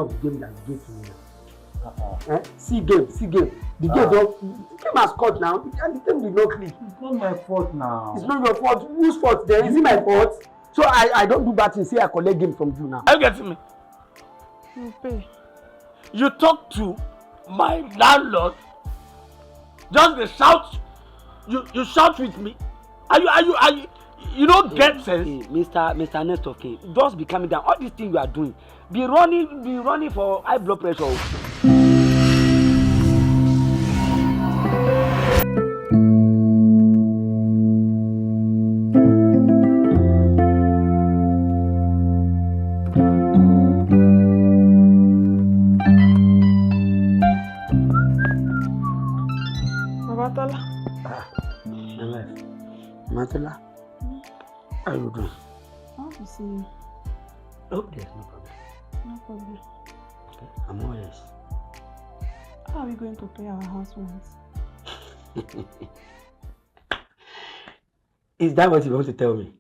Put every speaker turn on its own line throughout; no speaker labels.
of game that you gave to me now. See game. The game has scored now, and the game did not click.
It's not my fault now.
It's not your fault. Whose fault then? Is it my fault? So I don't do bad things. Say I collect game from you now.
Are you getting me?
You pay.
You talk to my landlord. Just the shout. You shout with me. Are you? You don't get sense.
Mr. Nestor, just be calming down. All these things you are doing, be running for high blood pressure.
Baba Tola.
My wife. Baba Tola. How are you doing?
I want to see you.
Oh, there's no problem.
No problem.
Okay, I'm all yours.
How are we going to pay our house rent?
Is that what you want to tell me?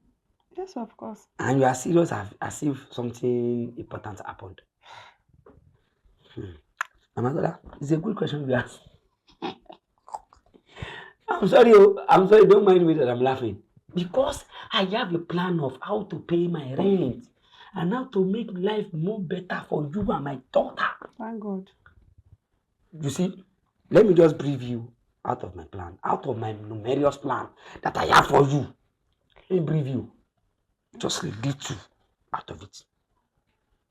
Yes, of course.
And you are serious as if something important happened? Mama Tola, it's a good question you ask. I'm sorry, don't mind me that I'm laughing. Because I have a plan of how to pay my rent and how to make life more better for you and my daughter.
Thank God.
You see, let me just brief you out of my plan, out of my numerous plan that I have for you. Let me brief you. Just a little out of it.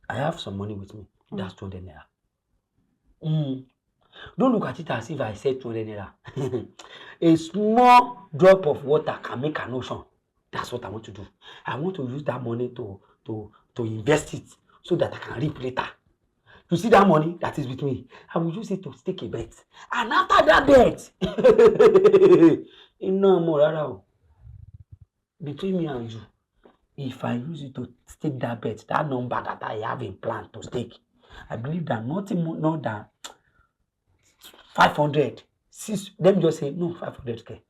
I have some money with me. That's 200 naira. Don't look at it as if I said 200 naira. A small drop of water can make an ocean. That's what I want to do. I want to use that money to invest it so that I can reap later. You see that money that is with me? I will use it to stake a bet. And after that bet, no more. Between me and you, if I use it to stake that bet, that number that I have in plan to stake, I believe that nothing more than 500. Let me just say no 500k.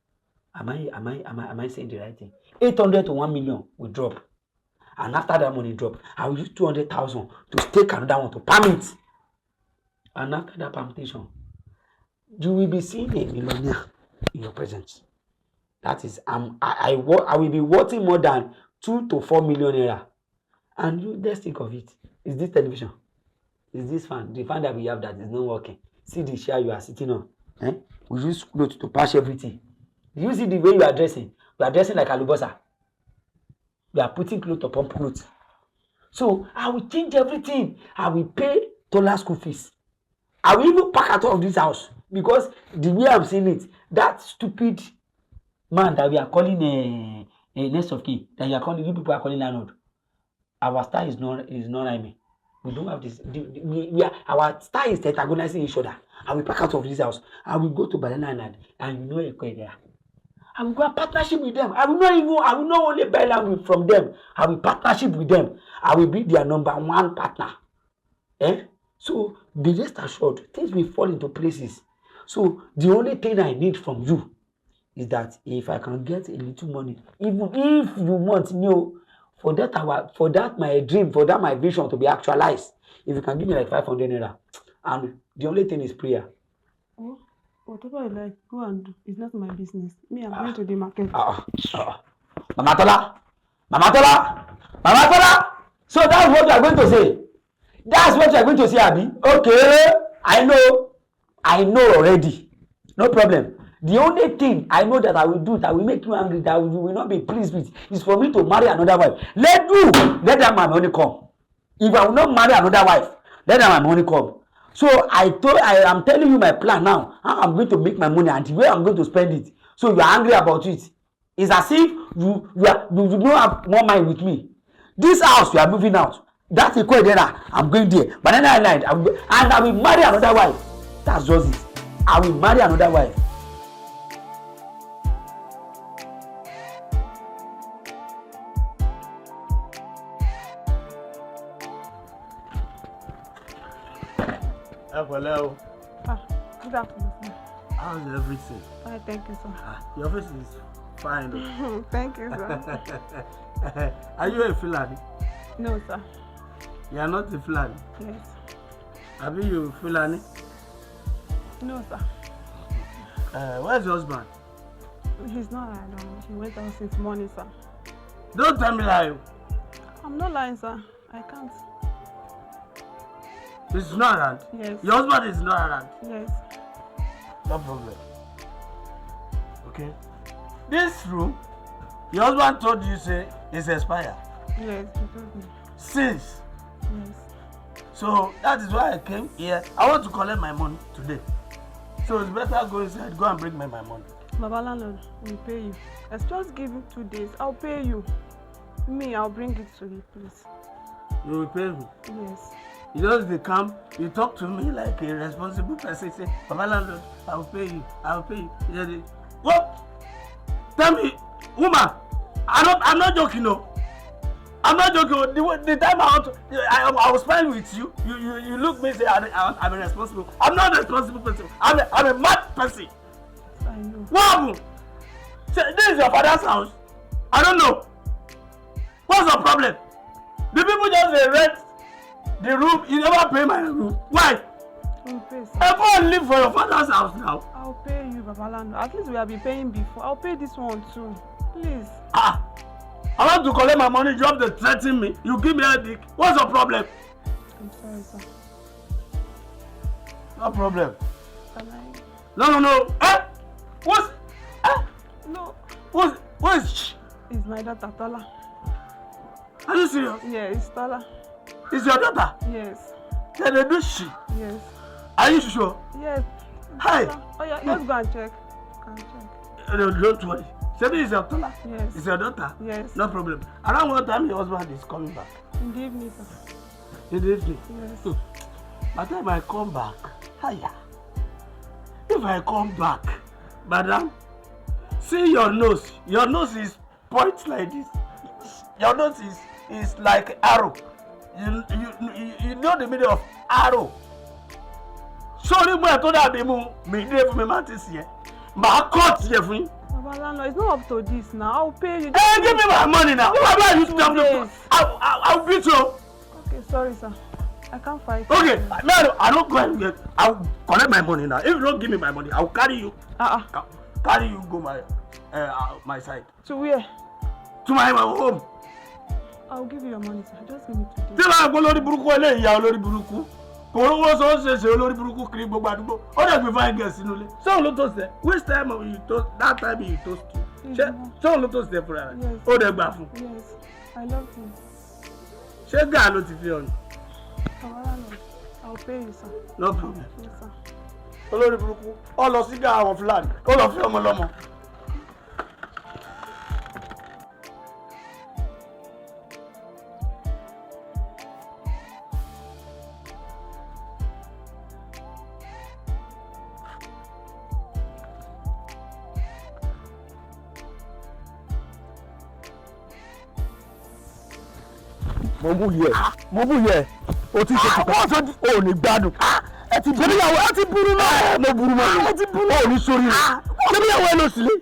Am I saying the right thing? 800 to 1 million will drop. And after that money drop, I will use 200,000 to stake another one to permit. And after that permutation, you will be seeing a millionaire in your presence. That is, I will be worth more than 2 to 4 million naira. And you just think of it. Is this television? Is this fan? The fan that we have that is not working. See the chair you are sitting on. We use clothes to patch everything. Do you see the way you are dressing? You are dressing like Alubosa. You are putting clothes upon clothes. So I will change everything. I will pay TOLA'S school fees. I will even pack out of this house because the way I'm seeing it, that stupid man that we are calling a next of kin, that you people are calling landlord. Our style is not rhyming. We don't have this. Our style is antagonizing each other. I will pack out of this house. I will go to Banana Island and you know a there. I will go a partnership with them. I will not only buy land from them. I will partnership with them. I will be their number one partner. So be rest assured, things will fall into places. So the only thing I need from you is that if I can get a little money, even if you want for that my dream, for that my vision to be actualized, if you can give me like 500 naira, and the only thing is prayer.
Oh, whatever you like, go and do. It's not my business. Me, I'm going to the market.
Mama Tola. So that's what you are going to say. That's what you are going to say, Abi. Okay, I know already. No problem. The only thing I know that I will do that will make you angry, that you will not be pleased with, is for me to marry another wife. Let that my money come. If I will not marry another wife, let that my money come. So I am telling you my plan now. How I'm going to make my money and the way I'm going to spend it. So you are angry about it. It's as if you don't have more mind with me. This house you are moving out. That's the question. I'm going there. Banana Island. And I will marry another wife. That's just it. I will marry another wife.
Hello.
Good afternoon, sir.
How's everything?
Fine, thank you, sir.
Your face is fine.
Thank you, sir.
Are you a Fulani?
No, sir.
You are not a Fulani?
Yes.
Abi you Fulani?
No, sir.
Where's your husband?
He's not around. He went out since morning, sir.
Don't tell me lie.
I'm not lying, sir. I can't.
He's not around?
Yes.
Your husband is not around?
Yes.
No problem. Okay. This room, your husband told you say it's expired.
Yes, he told me.
Since.
Yes.
So that is why I came here. I want to collect my money today. So it's better go inside, go and bring me my money.
Baba landlord, we'll pay you. Let's just give you 2 days. I'll pay you. Me, I'll bring it to you, please.
You will pay me.
Yes.
You just dey come, you talk to me like a responsible person. Say, Baba landlord, I will pay you. I will pay you. You just dey, what? Tell me, woman. I'm not joking, no. I'm not joking. The time I was spending with you, you look me say I'm a responsible. I'm not a responsible person. I'm a mad person.
I know.
What happened? Say, this is your father's house. I don't know. What's the problem? The people just rent the room. You never pay my room. Why?
We'll pay, sir.
I go and live for your father's house now.
I'll pay you, Baba landlord. At least we have been paying before. I'll pay this one too. Please.
I want to collect my money. You have to threaten me. You give me a dick. What's the problem?
I'm sorry, sir.
No problem.
Can I?
No. What's?
No.
What's?
It's my daughter, Tola.
Are you serious?
Yeah, it's Tola.
It's your daughter?
Yes.
Then they do shit.
Yes.
Are you sure?
Yes.
Hi.
Oh yeah, let's go and check.
Don't worry. Sebi is your daughter?
Yes.
It's your daughter?
Yes.
No problem. Around what time your husband is coming back?
In the evening, sir.
In the evening?
Yes.
By the time I come back, hiya. If I come back, madam, see your nose. Your nose is point like this. Your nose is like arrow. You know the meaning of arrow. Sorry, boy, I told that be me for me matters here. But I cut here for you.
Baba landlord, it's not up to this now. I'll pay you.
Hey, give me my money now. Why you stop the? I'll beat you.
Okay, sorry, sir. I can't fight.
Okay, no, I don't go and get. I'll collect my money now. If you don't give me my money, I'll carry you. Carry you go my side.
To where?
To my home.
I'll give you your money, sir. Just give me 2 days.
Tí wàá gbọ́ lórí burúkú eléyìí ya olórí burúkú. Kò rówó sọ ó ṣèṣe olórí burúkú kiri gbogbo àdúgbò. Ó dẹ̀ gbé fáyín gẹ̀ sínú ilé. Ṣé òun ló tó ṣe? Which time you toast? That time you toast you. Ṣé òun ló tó ṣe fúnra rẹ̀?
Yes.
Ó dẹ̀ gbà fún.
Yes. I love him.
Ṣé gàá ló ti fi ọ̀nà?
Baba landlord, I'll pay you, sir.
No problem.
Yes, sir.
Olórí burúkú. Ó lọ sí gàá àwọn Fúlàní. Ó lọ fi ọmọ lọ́mọ.
mo bú yẹ o ti ṣe kíkọ o ní gbádùn ẹ ti burú yàwó ẹ ti burú náà mo burú mọ ẹ ti burú o ní sórí rẹ ṣé bí yàwó ẹ lọ sílé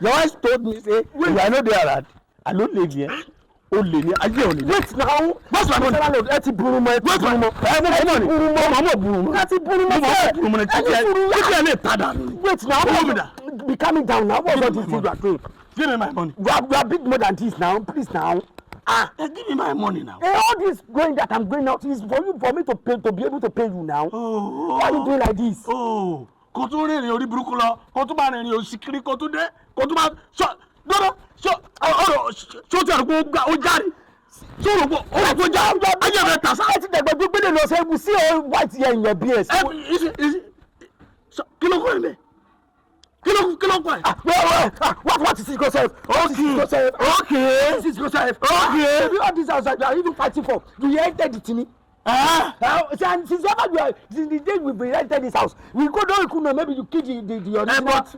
your wife told me say if I no dey around I no live here o lè ní ayé ò ní. wait now boss my money ẹ ti burú mọ ẹ ti burú mọ ẹ mo burú mọ mọ burú mọ ẹ ti burú mọ ẹ ti burú mọ ẹ ti burú mọ ẹ lè padà. wait now be calming down now what all this thing you are doing.
Give me my money.
You are big more than this now please now.
Give me my money now.
All this going that I'm going out is for me to pay to be able to pay you now. Why are you doing like this?
Kò tún rìnrìn orí burúkú lọ, kò tún máa rìnrìn òṣìkiri, kò tún dé, kò tún máa ṣó tí àrùkú ó jáde. Ṣó rò pé ó rò pé já ayé rẹ̀ tà sá.
Ẹ ti dẹ̀gbẹ́ gbígbé lè lọ sí ẹ̀bù sí ọ white here in your beard.
Kí ló kọ́ ẹ̀ mẹ́? Kí ló kọ́ ẹ̀?
What is it yourself? Okay. This is yourself. Okay. Maybe all this outside you are even fighting for. You rented it to me. Since ever you are, since the day we rented this house, we go down Kuno, maybe you kill the original.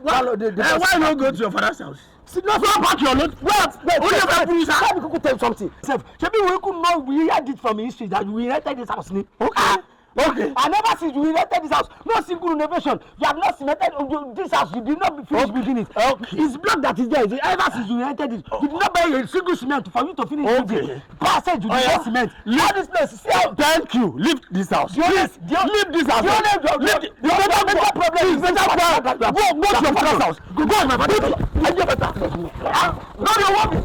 Why not go to your father's house?
No, back your load. Wait. Let me tell you something. Maybe we could know we heard it from history that we rented this house. Okay. Okay.
And ever since you rented this house, no single renovation. You have not cemented this house. You did not finish building it.
Okay.
It's block that is there. Ever since you rented it, you did not buy a single cement for you to finish building. Passage, you did not cement. Leave this place.
Thank you. Leave this house. Please, leave this house. Leave the
better problem.
It's better go to your father's house. Go to my father's house. I get better. No, you want me.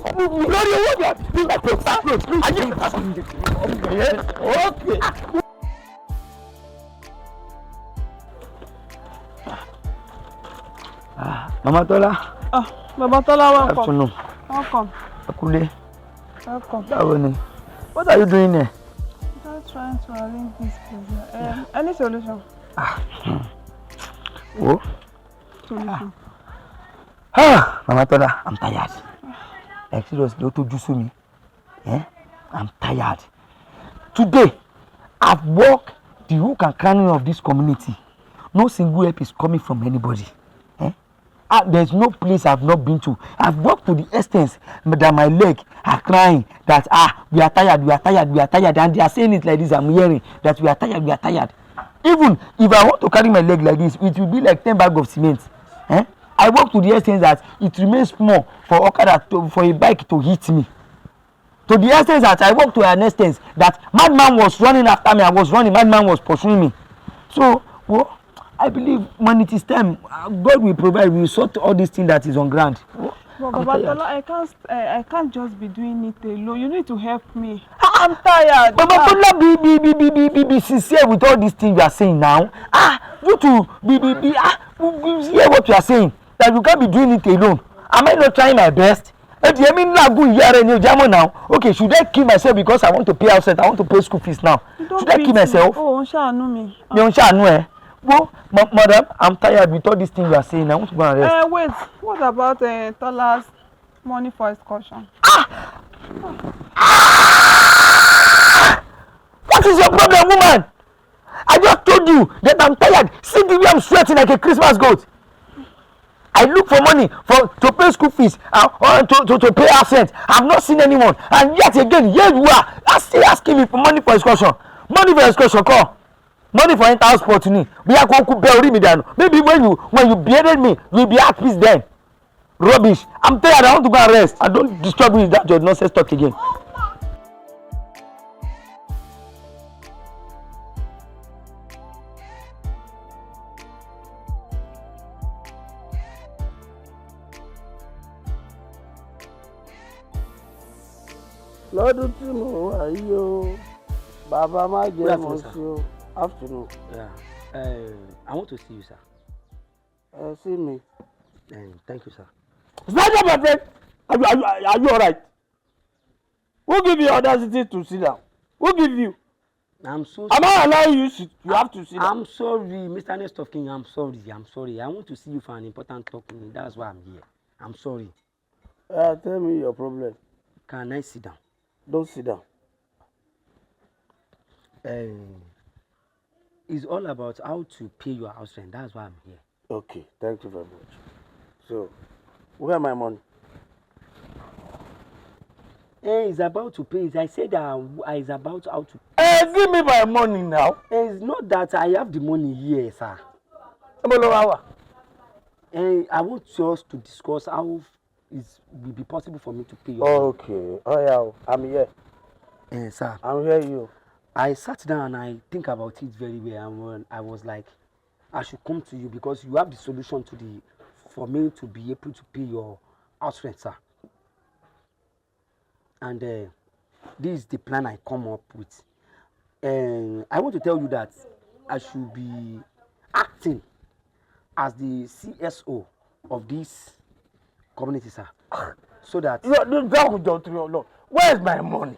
No, you want me. Leave my clothes. I get better. Okay.
Mama Tola.
Baba Tola, welcome.
Afternoon.
Welcome.
Akule.
Welcome.
Bawoni. What are you doing there?
Just trying to arrange this place. Any solution?
Oh.
Solution.
Mama Tola, I'm tired. Like seriously, don't you see me? I'm tired. Today, I've walked the hook and cranny of this community. No single help is coming from anybody. There's no place I've not been to. I've walked to the extent that my leg are crying that we are tired, and they are saying it like this. I'm hearing that we are tired. Even if I want to carry my leg like this, it will be like 10 bags of cement. I walk to the extent that it remains small for a bike to hit me. To the extent that I walk to an extent that madman was running after me. I was running, madman was pursuing me. So, I believe when it is time, God will provide. We will sort all these things that is on ground.
But Baba Tola, I can't just be doing it alone. You need to help me. I'm tired.
Baba Tola, be sincere with all these things you are saying now. You to hear what you are saying. That you can't be doing it alone. Am I not trying my best? Okay, should I kill myself because I want to pay outside? I want to pay school fees now. Should I kill myself?
Oh, me.
Well, madam, I'm tired with all these things you are saying. I want to go and rest.
Wait, what about TOLA'S money for excursion?
What is your problem, woman? I just told you that I'm tired. See the way I'm sweating like a Christmas goat. I look for money to pay school fees or to pay absent. I've not seen anyone. And yet again, here you are. Still asking me for money for excursion. Money for excursion, call. Money for entire sport to me. Maybe when you bearded me, you'll be at peace then. Rubbish. I'm tired. I want to go and rest. I don't disturb you with that your nonsense talk again.
Lọ́dún tí mo wà yìí o, bàbá má jẹ́ mo sí o. Afternoon.
Yeah. I want to see you, sir.
See me.
Thank you, sir.
Is that my friend? Are you all right? Who give you audacity to sit down? Who give you?
I'm so
sorry. Am I allowing you sit? You have to sit down.
I'm sorry, Mr. Next of King. I'm sorry. I want to see you for an important talking. That's why I'm here. I'm sorry.
Tell me your problem.
Can I sit down?
Don't sit down.
It's all about how to pay your house rent. That's why I'm here.
Okay, thank you very much. So, where my money?
It's about to pay. I said it's about how to.
Give me my money now.
It's not that I have the money here, sir.
I
want us to discuss how it will be possible for me to pay your
Okay. Oh yeah, I'm here.
Sir.
I'm here you.
I sat down and I think about it very well, and I was like, I should come to you because you have the solution for me to be able to pay your house rent, sir. And this is the plan I come up with. I want to tell you that I should be acting as the CSO of this community, sir. So that
where's my money?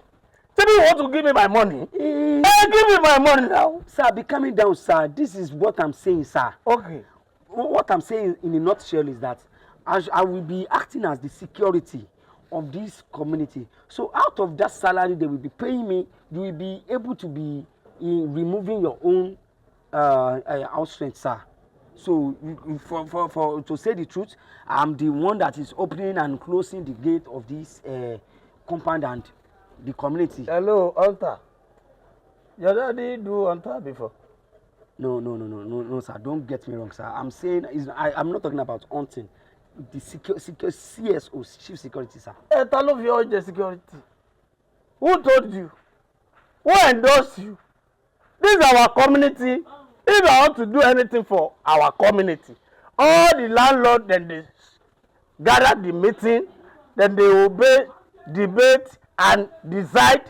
Tell me you want to give me my money. Give me my money now.
Sir, be coming down, sir. This is what I'm saying, sir.
Okay.
What I'm saying in a nutshell is that I will be acting as the security of this community. So out of that salary they will be paying me, you will be able to be removing your own house rent, sir. So for to say the truth, I'm the one that is opening and closing the gate of this compound and the community.
Hello, Hunter. Your daddy do Hunter before?
No, sir. Don't get me wrong, sir. I'm saying I'm not talking about hunting. The CSO, chief security, sir.
Ta ló fi ọ́ jẹ security? Who told you? Who endorsed you? This is our community. If I want to do anything for our community, all the landlords, then they gather the meeting, then they obey, debate, and decide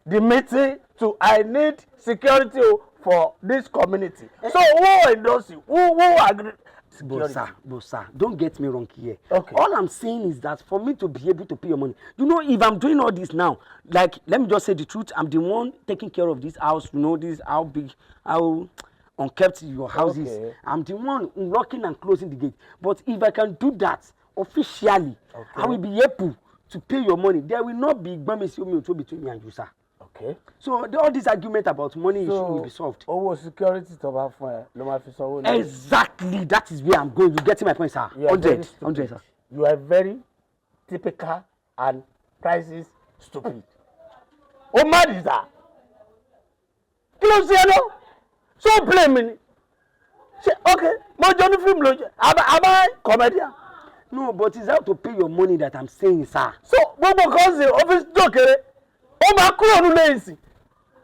the meeting to I need security for this community. So who endorse you? Who agree?
But sir, don't get me wrong here.
Okay.
All I'm saying is that for me to be able to pay your money, you know, if I'm doing all this now, like, let me just say the truth, I'm the one taking care of this house, you know, this how big, how unkept your house is. I'm the one locking and closing the gate. But if I can do that officially, I will be able to pay your money. There will not be between me and you, sir.
Okay.
So all this argument about money issue will be solved.
Owó security tó bá fún ẹ ló máa fi sanwó.
Exactly, that is where I'm going. You getting my point, sir? 100, sir.
You are very typical and prices stupid. O mad is that? Kí ló ṣe lọ? So blame me. Okay, mo jọ ní film ló jẹ. Am I comedian?
No, but it's how to pay your money that I'm saying, sir.
So gbogbo kan ṣe office jókèrè. Ó máa kúrò nílé ìsìn.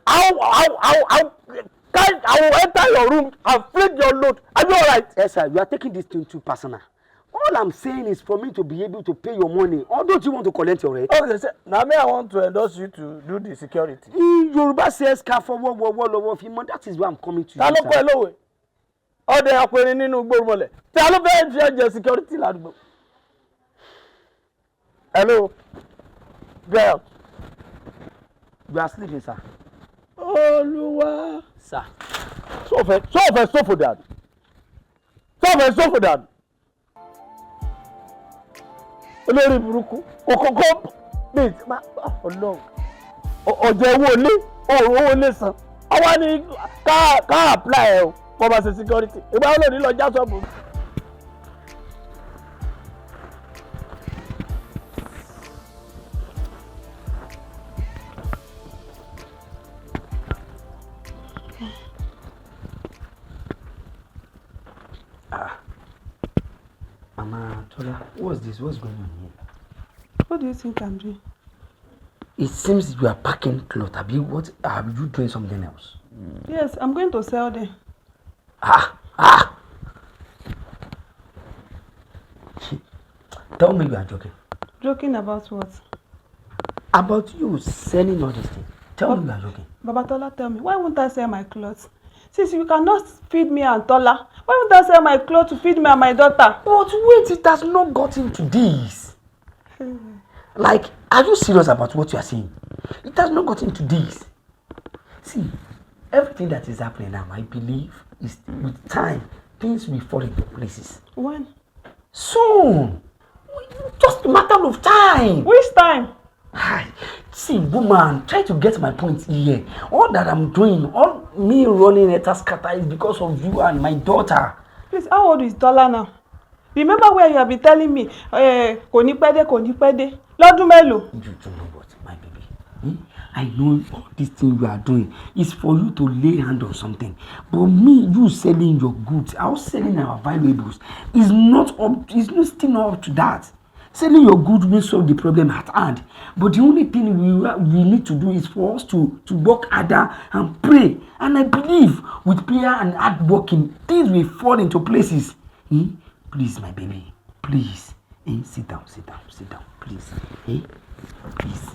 I will enter your room and flick your load. Are you alright?
Yes, sir. You are taking this thing too personal. All I'm saying is for me to be able to pay your money. Or don't you want to collect your rent?
Okay, sir. Now me, I want to endorse you to do the security.
Yoruba says car for what. That is where I'm coming to you.
Ta ló pẹ́ lówe? Ọdẹ ọkùnrin nínú gbórúmọlẹ̀. Ta ló fẹ́ fi ẹ̀jẹ̀ security ládùúgbò? Hello, girl.
You are sleeping, sir.
Olúwa.
Sir.
Sọ́fẹ̀ sọ́fò dànù. Sọ́fẹ̀ sọ́fò dànù. Olórí burúkú. Kòkòkò bíi ọlọ́run. Ọ̀jẹ̀ owó ilé, owó ilé san. Àwa ni ká apply ẹ̀ o, for my security. Ìgbà wo ló ní lọ já sọ́ọ̀bù?
Mama Tola, what's this? What's going on here?
What do you think I'm doing?
It seems you are packing clothes. What are you doing something else?
Yes, I'm going to sell them.
Tell me you are joking.
Joking about what?
About you selling all these things. Tell me you are joking.
Baba Tola, tell me, why won't I sell my clothes? Since you cannot feed me and Tola, why won't I sell my clothes to feed me and my daughter?
But wait, it has not gotten to this. Like, are you serious about what you are saying? It has not gotten to this. See, everything that is happening now, I believe, is with time, things will fall into places.
When?
Soon. Just a matter of time.
Which time?
See, woman, try to get my point here. All that I'm doing, all me running at Taskata is because of you and my daughter.
Please, how old is Tola now? Remember where you have been telling me, kò ní pẹ́ dé. Lọ́dún mélòó?
You know what, my baby? I know all this thing you are doing is for you to lay hand on something. But me, you selling your goods, our selling our valuables is not up, is not still up to that. Selling your goods will solve the problem at hand. But the only thing we need to do is for us to work harder and pray. And I believe with prayer and hard working, things will fall into places. Please, my baby, please. Sit down, please. Please.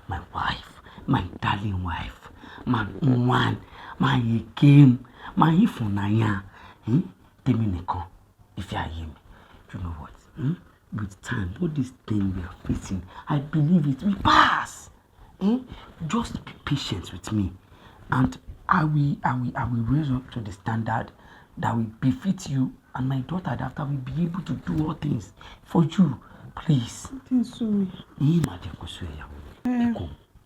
My wife, my darling wife, my woman, my game, my ifunaya. Tell me, Neko, if you hear me, you know what? With time, all this thing we are facing, I believe it will pass. Just be patient with me, and I will raise up to the standard that will befit you and my daughter. After we be able to do all things for you, please.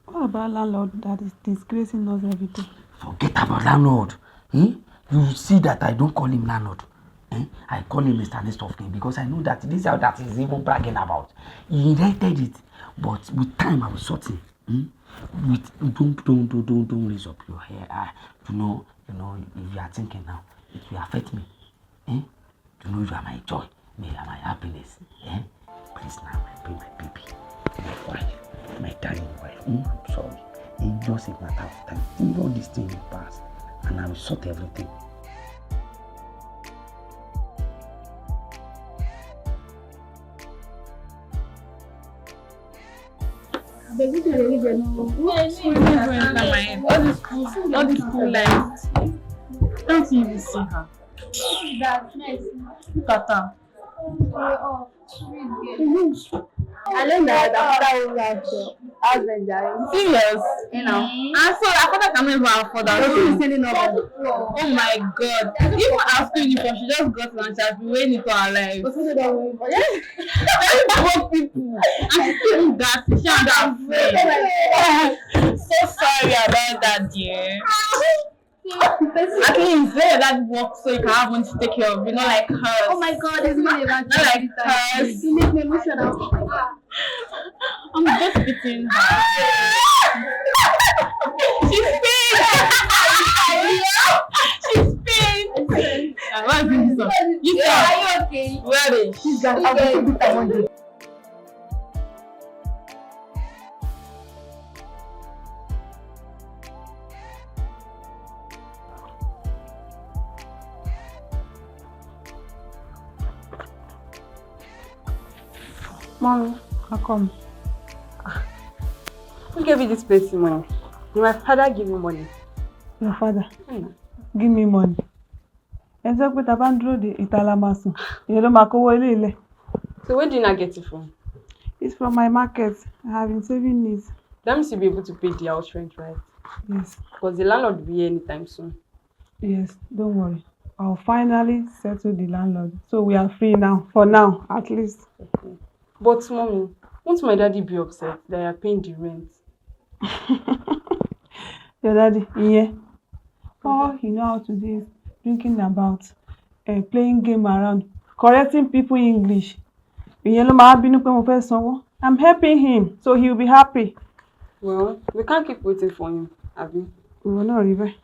What about landlord that is disgracing us every day?
Forget about landlord. You see that I don't call him landlord. I call him Mr. Next of Kin because I know that this is how that is even bragging about. He inherited it, but with time I will sort him. Don't raise up your hair. You know, you know, if you are thinking now, it will affect me. To know you are my joy, you are my happiness. Please now, be my baby, my wife, my darling wife. I'm sorry. It's just a matter of time. Leave all these things pass, and I will sort everything.
All this cool life. Don't you even see her? That's nice. Look at her. I learned that after we have the husband died. Serious? You know. And so I thought I can even afford that. Oh my god. Even our school uniform, she just got one. She has been wearing it for her life. Very broke people. And she still that. She had that friend. So sorry about that, dear. At least let that work so you can have one to take care of, you know, like hers. Oh my god, it's not like hers. You make me emotional. I'm just beating her. She's pain. She's pain. Why is this one? You saw? Are you okay? Where is she? She's got okay.
Mommy, how come? Who gave you this place money? Did my father give you money?
Your father? Give me money. Exactly, Tabandro de Italamasu. You don't make away.
So where did you not get it from?
It's from my market. I have been saving this.
That means you'll be able to pay the house rent, right?
Yes.
Because the landlord will be here anytime soon.
Yes, don't worry. I'll finally settle the landlord. So we are free now. For now, at least.
Okay. But mommy, won't my daddy be upset that you're paying the rent?
Your daddy, yeah. All he know how to do is drinking about, playing game around, correcting people in English. I'm helping him, so he'll be happy.
Well, we can't keep waiting for him, have you?
We will not, River.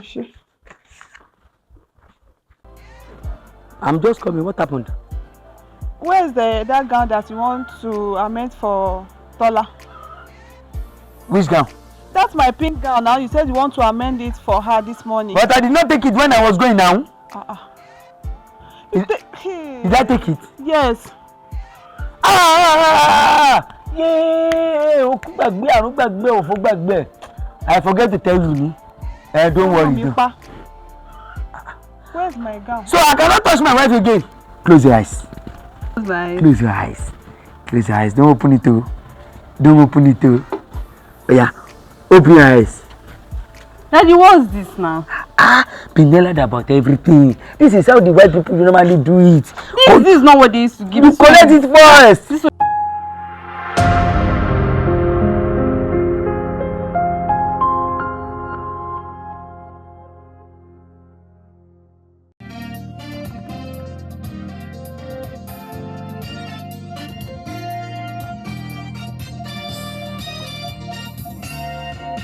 Sure.
I'm just coming. What happened?
Where's that gown that you want to amend for Tola?
Which gown?
That's my pink gown now. You said you want to amend it for her this morning.
But I did not take it when I was going now.
Did
I take it?
Yes.
I forget to tell you. Don't worry.
Where's my gown?
So I cannot touch my wife again. Close your eyes.
Bye.
Close your eyes. Close your eyes. Don't open it too. Don't open it too. Oh, yeah. Open your eyes.
Daddy, what's this now?
Be nailed about everything. This is how the white people normally do it.
This is not what they used to give.
You collect it first.